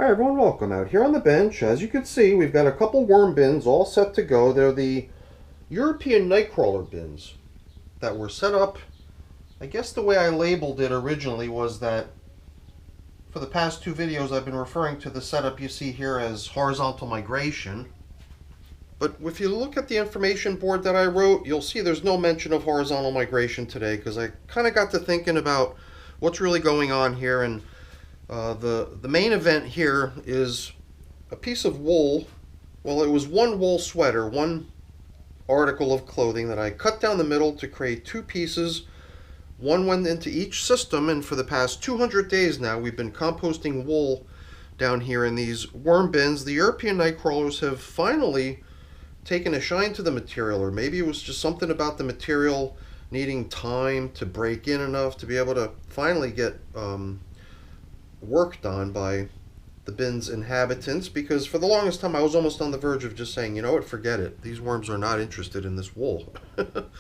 Hi everyone, welcome. Out here on the bench, as you can see, we've got a couple worm bins all set to go. They're the European nightcrawler bins that were set up. I guess the way I labeled it originally was that for the past two videos I've been referring to the setup you see here as horizontal migration. But if you look at the information board that I wrote, you'll see there's no mention of horizontal migration today because I kind of got to thinking about what's really going on here. And the main event here is a piece of wool. Well, it was one wool sweater, one article of clothing that I cut down the middle to create two pieces. One went into each system, and for the past 200 days now we've been composting wool down here in these worm bins. The European nightcrawlers have finally taken a shine to the material, or maybe it was just something about the material needing time to break in enough to be able to finally get worked on by the bin's inhabitants, because for the longest time I was almost on the verge of just saying, you know what, forget it. These worms are not interested in this wool. But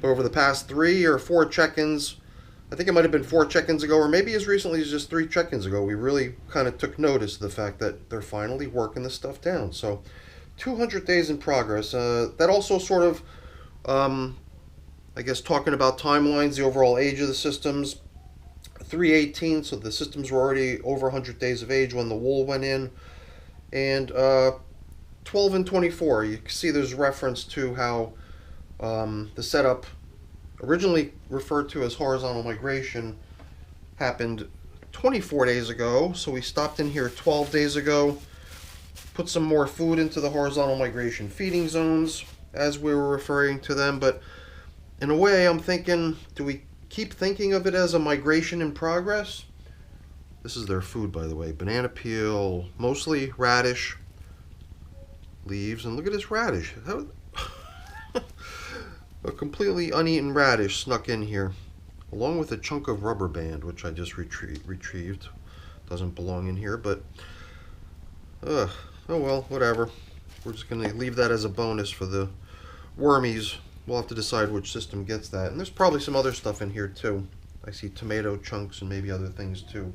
over the past 3 or 4 check-ins, I think it might have been 4 check-ins ago, or maybe as recently as just 3 check-ins ago, we really kind of took notice of the fact that they're finally working this stuff down. So 200 days in progress. That also sort of, I guess, talking about timelines, the overall age of the systems. 318, so the systems were already over 100 days of age when the wool went in. And 12 and 24, you can see there's reference to how the setup, originally referred to as horizontal migration, happened 24 days ago. So we stopped in here 12 days ago, put some more food into the horizontal migration feeding zones, as we were referring to them. But in a way, I'm thinking, do we keep thinking of it as a migration in progress? This is their food, by the way. Banana peel, mostly radish leaves, and look at this radish. A completely uneaten radish snuck in here, along with a chunk of rubber band, which I just retrieved. Doesn't belong in here, but oh well, whatever. We're just going to leave that as a bonus for the wormies. We'll have to decide which system gets that. And there's probably some other stuff in here too. I see tomato chunks and maybe other things too.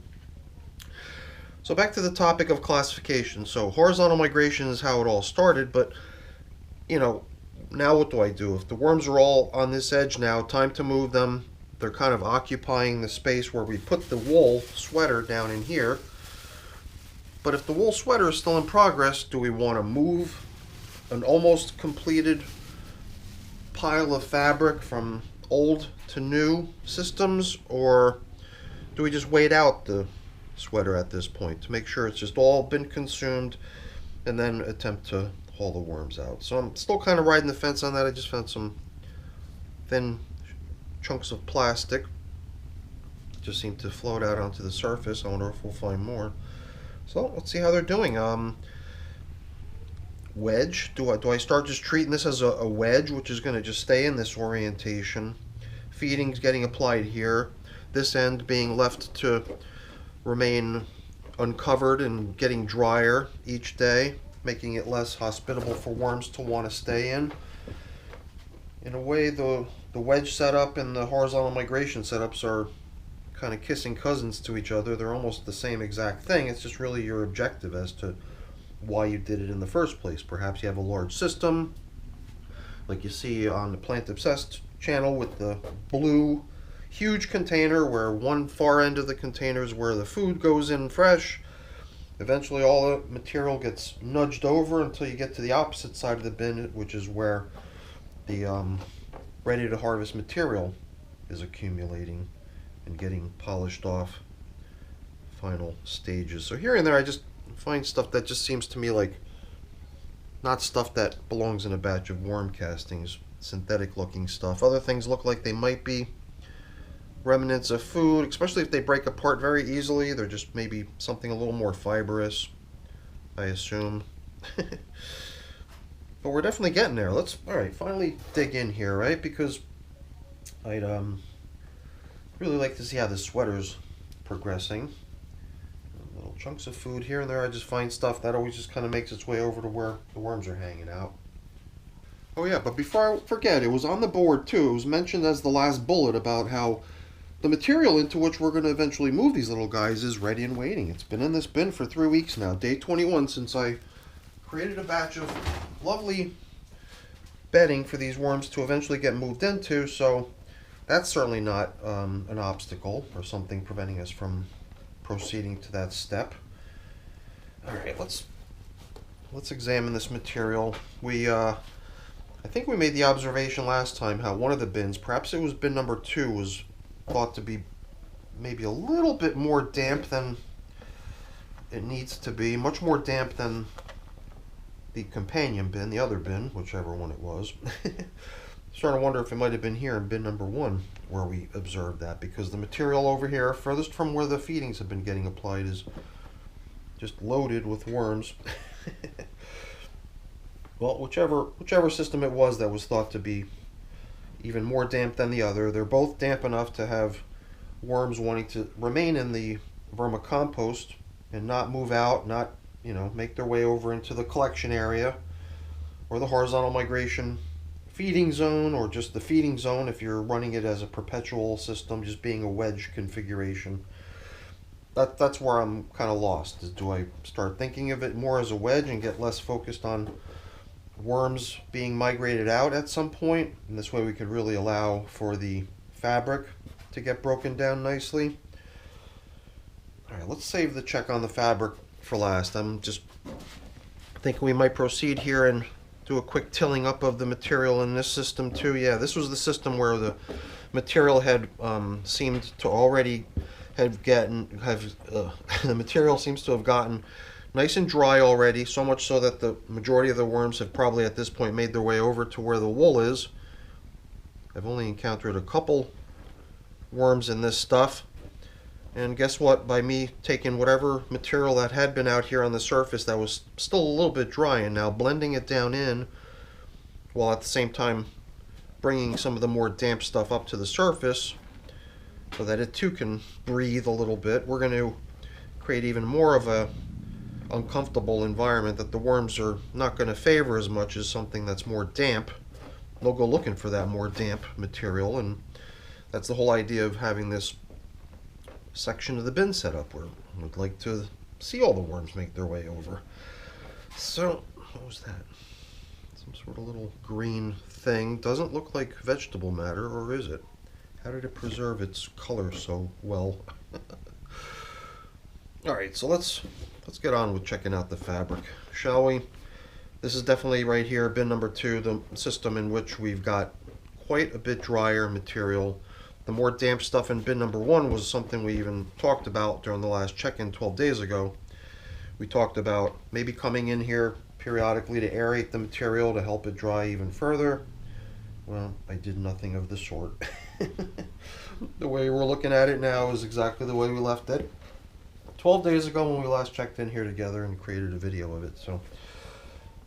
So back to the topic of classification. So horizontal migration is how it all started, but you know, now what do I do? If the worms are all on this edge now, time to move them. They're kind of occupying the space where we put the wool sweater down in here. But if the wool sweater is still in progress, do we want to move an almost completed pile of fabric from old to new systems, or do we just wait out the sweater at this point to make sure it's just all been consumed and then attempt to haul the worms out? So I'm still kind of riding the fence on that. I just found some thin chunks of plastic, just seem to float out onto the surface. I wonder if we'll find more. So let's see how they're doing. Wedge. Do I start just treating this as a wedge, which is going to just stay in this orientation? Feeding's getting applied here. This end being left to remain uncovered and getting drier each day, making it less hospitable for worms to want to stay in. In a way, the wedge setup and the horizontal migration setups are kind of kissing cousins to each other. They're almost the same exact thing. It's just really your objective as to why you did it in the first place. Perhaps you have a large system, like you see on the Plant Obsessed channel with the blue huge container where one far end of the container is where the food goes in fresh. Eventually all the material gets nudged over until you get to the opposite side of the bin, which is where the ready to harvest material is accumulating and getting polished off. Final stages. So here and there I just find stuff that just seems to me like not stuff that belongs in a batch of worm castings, synthetic looking stuff. Other things look like they might be remnants of food, especially if they break apart very easily. They're just maybe something a little more fibrous, I assume. But we're definitely getting there. Let's, alright, finally dig in here, right? Because I'd really like to see how this sweater's progressing. Little chunks of food here and there. I just find stuff that always just kind of makes its way over to where the worms are hanging out. Oh yeah, but before I forget, it was on the board too. It was mentioned as the last bullet about how the material into which we're going to eventually move these little guys is ready and waiting. It's been in this bin for 3 weeks now, day 21 since I created a batch of lovely bedding for these worms to eventually get moved into, so that's certainly not an obstacle or something preventing us from proceeding to that step. All right, let's examine this material. I think we made the observation last time how one of the bins, perhaps it was bin number 2, was thought to be maybe a little bit more damp than it needs to be, much more damp than the companion bin, the other bin, whichever one it was. Starting to wonder if it might have been here in bin number 1 where we observed that, because the material over here, furthest from where the feedings have been getting applied, is just loaded with worms. Well, whichever system it was that was thought to be even more damp than the other, they're both damp enough to have worms wanting to remain in the vermicompost and not move out, not, make their way over into the collection area or the horizontal migration feeding zone, or just the feeding zone if you're running it as a perpetual system, just being a wedge configuration. That's where I'm kind of lost. Is do I start thinking of it more as a wedge and get less focused on worms being migrated out at some point, and this way we could really allow for the fabric to get broken down nicely? All right, let's save the check on the fabric for last. I'm just thinking we might proceed here and do a quick tilling up of the material in this system too. Yeah, this was the system where the material had seemed to already the material seems to have gotten nice and dry already, so much so that the majority of the worms have probably at this point made their way over to where the wool is. I've only encountered a couple worms in this stuff, and guess what? By me taking whatever material that had been out here on the surface that was still a little bit dry and now blending it down in, while at the same time bringing some of the more damp stuff up to the surface so that it too can breathe a little bit, we're going to create even more of a uncomfortable environment that the worms are not going to favor as much as something that's more damp. They'll go looking for that more damp material, and that's the whole idea of having this section of the bin set up where we'd like to see all the worms make their way over. So, what was that? Some sort of little green thing. Doesn't look like vegetable matter, or is it? How did it preserve its color so well? Alright, so let's get on with checking out the fabric, shall we? This is definitely right here, bin number 2, the system in which we've got quite a bit drier material. The more damp stuff in bin number 1 was something we even talked about during the last check-in 12 days ago. We talked about maybe coming in here periodically to aerate the material to help it dry even further. Well, I did nothing of the sort. The way we're looking at it now is exactly the way we left it 12 days ago when we last checked in here together and created a video of it. So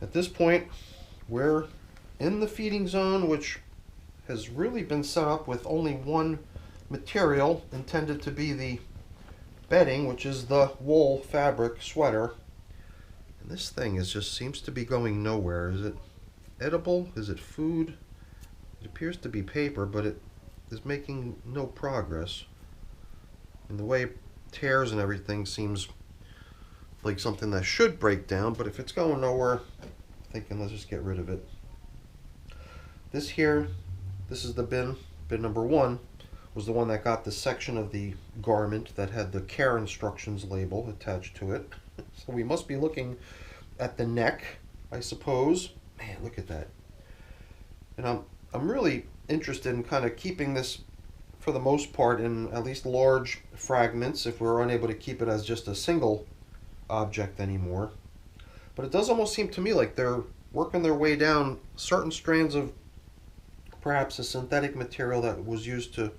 at this point, we're in the feeding zone, which has really been set up with only one material intended to be the bedding, which is the wool fabric sweater. And this thing just seems to be going nowhere. Is it edible? Is it food? It appears to be paper, but it is making no progress. And the way it tears and everything seems like something that should break down, but if it's going nowhere, I'm thinking let's just get rid of it. This here, this is the bin number 1, was the one that got the section of the garment that had the care instructions label attached to it. So we must be looking at the neck, I suppose. Man, look at that. And I'm really interested in kind of keeping this, for the most part, in at least large fragments, if we're unable to keep it as just a single object anymore. But it does almost seem to me like they're working their way down certain strands of perhaps a synthetic material that was used to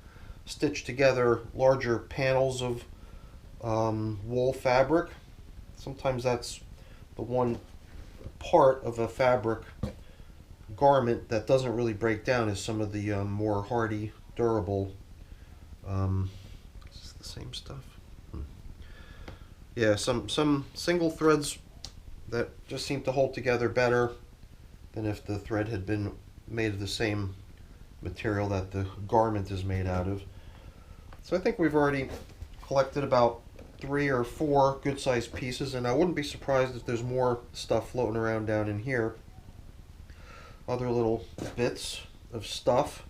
stitch together larger panels of wool fabric. Sometimes that's the one part of a fabric garment that doesn't really break down, is some of the more hardy, durable. Is this the same stuff? Yeah, some single threads that just seem to hold together better than if the thread had been made of the same material that the garment is made out of. So I think we've already collected about 3 or 4 good-sized pieces, and I wouldn't be surprised if there's more stuff floating around down in here. Other little bits of stuff.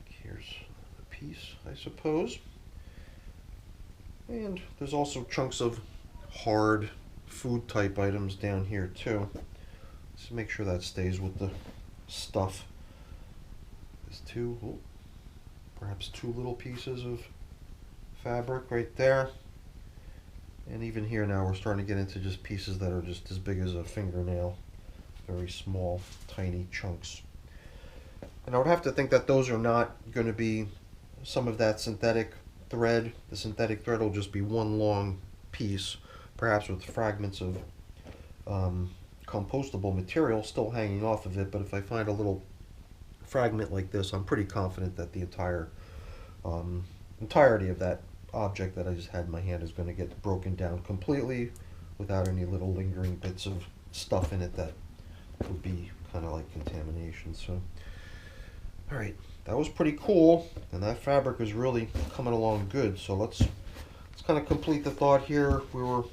Here's a piece, I suppose. And there's also chunks of hard food type items down here too. Let's make sure that stays with the stuff. There's perhaps 2 little pieces of fabric right there. And even here now we're starting to get into just pieces that are just as big as a fingernail. Very small, tiny chunks. And I would have to think that those are not going to be some of that synthetic thread. The synthetic thread will just be one long piece, perhaps with fragments of compostable material still hanging off of it. But if I find a little fragment like this, I'm pretty confident that the entirety of that object that I just had in my hand is going to get broken down completely without any little lingering bits of stuff in it that would be kind of like contamination. So, all right, that was pretty cool, and that fabric is really coming along good. So let's kind of complete the thought here. We were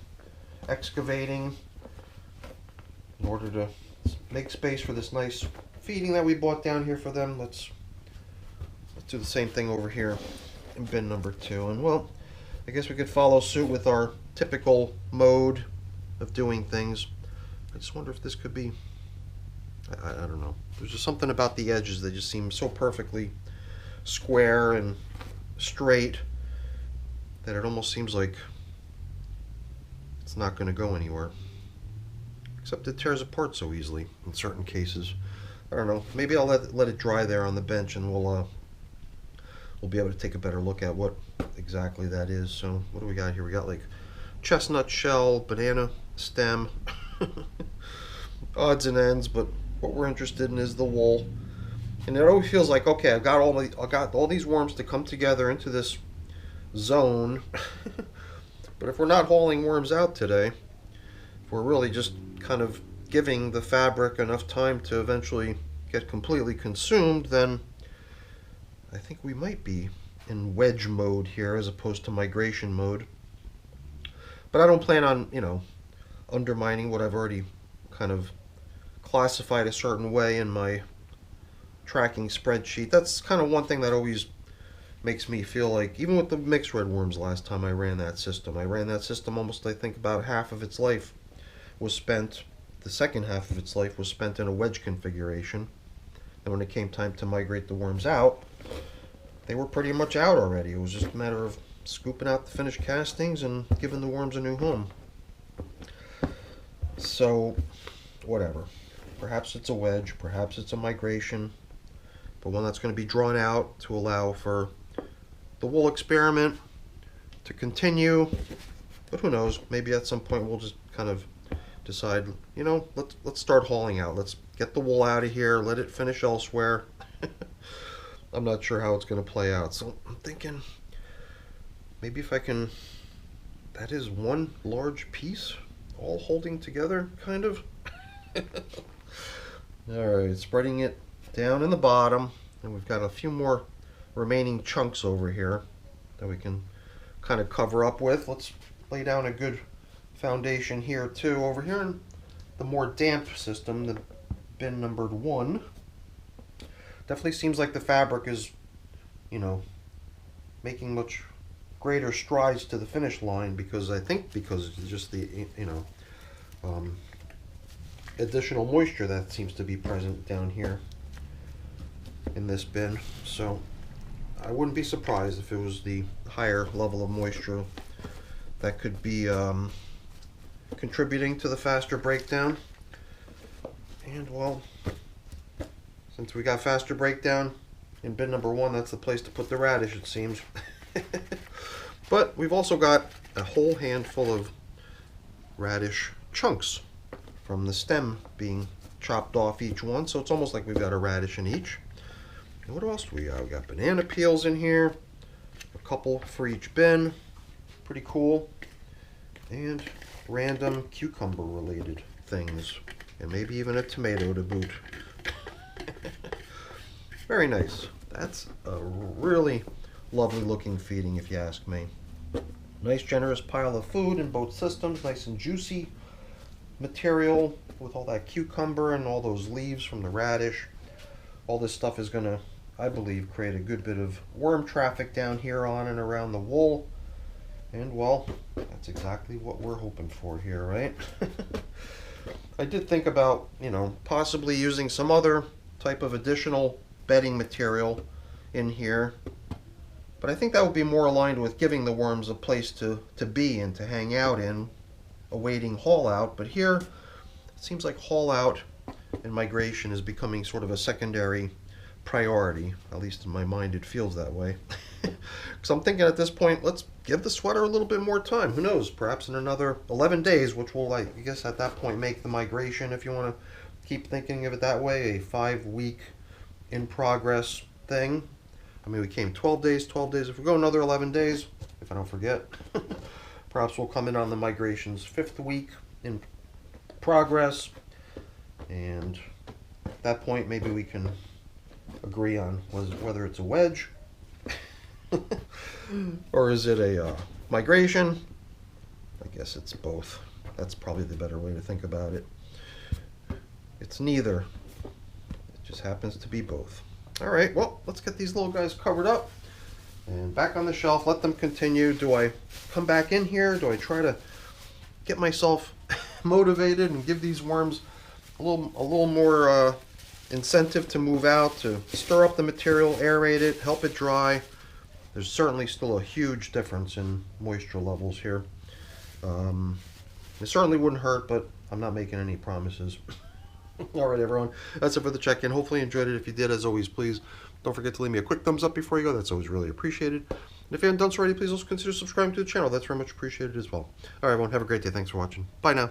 excavating in order to make space for this nice feeding that we bought down here for them. Let's do the same thing over here in bin number 2. And well, I guess we could follow suit with our typical mode of doing things. I just wonder if this could be, I don't know. There's just something about the edges that just seem so perfectly square and straight that it almost seems like it's not going to go anywhere. Except it tears apart so easily in certain cases. I don't know. Maybe I'll let it dry there on the bench, and we'll be able to take a better look at what exactly that is. So what do we got here? We got like chestnut shell, banana stem, odds and ends, but what we're interested in is the wool. And it always feels like, okay, I've got all these worms to come together into this zone. But if we're not hauling worms out today, if we're really just kind of giving the fabric enough time to eventually get completely consumed, then I think we might be in wedge mode here as opposed to migration mode. But I don't plan on, undermining what I've already kind of classified a certain way in my tracking spreadsheet. That's kind of one thing that always makes me feel like, even with the mixed red worms last time I ran that system almost, I think, about half of its life was spent, the second half of its life was spent in a wedge configuration. And when it came time to migrate the worms out, they were pretty much out already. It was just a matter of scooping out the finished castings and giving the worms a new home. So, whatever. Perhaps it's a wedge, perhaps it's a migration, but one that's going to be drawn out to allow for the wool experiment to continue. But who knows, maybe at some point we'll just kind of decide, let's start hauling out. Let's get the wool out of here, let it finish elsewhere. I'm not sure how it's going to play out, so I'm thinking maybe if I can, that is one large piece all holding together, kind of. Alright, spreading it down in the bottom, and we've got a few more remaining chunks over here that we can kind of cover up with. Let's lay down a good foundation here too. Over here in the more damp system, the bin numbered 1, definitely seems like the fabric is, making much greater strides to the finish line, because it's just the, additional moisture that seems to be present down here in this bin. So I wouldn't be surprised if it was the higher level of moisture that could be contributing to the faster breakdown. And well, since we got faster breakdown in bin number 1, that's the place to put the radish, it seems. But we've also got a whole handful of radish chunks from the stem being chopped off each one, so it's almost like we've got a radish in each. And what else do we got? We got banana peels in here, a couple for each bin, pretty cool, and random cucumber related things, and maybe even a tomato to boot. Very nice. That's a really lovely looking feeding, if you ask me. Nice generous pile of food in both systems, nice and juicy material with all that cucumber and all those leaves from the radish. All this stuff is going to, I believe, create a good bit of worm traffic down here on and around the wool. And well, that's exactly what we're hoping for here, right? I did think about, possibly using some other type of additional bedding material in here. But I think that would be more aligned with giving the worms a place to be and to hang out in, awaiting haul out. But here, it seems like haul out and migration is becoming sort of a secondary priority. At least in my mind, it feels that way. Because I'm thinking at this point, let's give the sweater a little bit more time. Who knows? Perhaps in another 11 days, which will, I guess, at that point, make the migration, if you want to keep thinking of it that way, a 5-week in progress thing. I mean, we came 12 days. If we go another 11 days, if I don't forget, perhaps we'll come in on the migration's 5th week in progress. And at that point, maybe we can agree on whether it's a wedge or is it a migration. I guess it's both. That's probably the better way to think about it. It's neither. It just happens to be both. All right, well, let's get these little guys covered up and back on the shelf. Let them continue. Do I come back in here? Do I try to get myself motivated and give these worms a little more incentive to move out, to stir up the material, aerate it, help it dry? There's certainly still a huge difference in moisture levels here. It certainly wouldn't hurt, but I'm not making any promises. All right, everyone, that's it for the check-in. Hopefully you enjoyed it. If you did, as always, please don't forget to leave me a quick thumbs up before you go. That's always really appreciated. And if you haven't done so already, please also consider subscribing to the channel. That's very much appreciated as well. All right, everyone, have a great day. Thanks for watching. Bye now.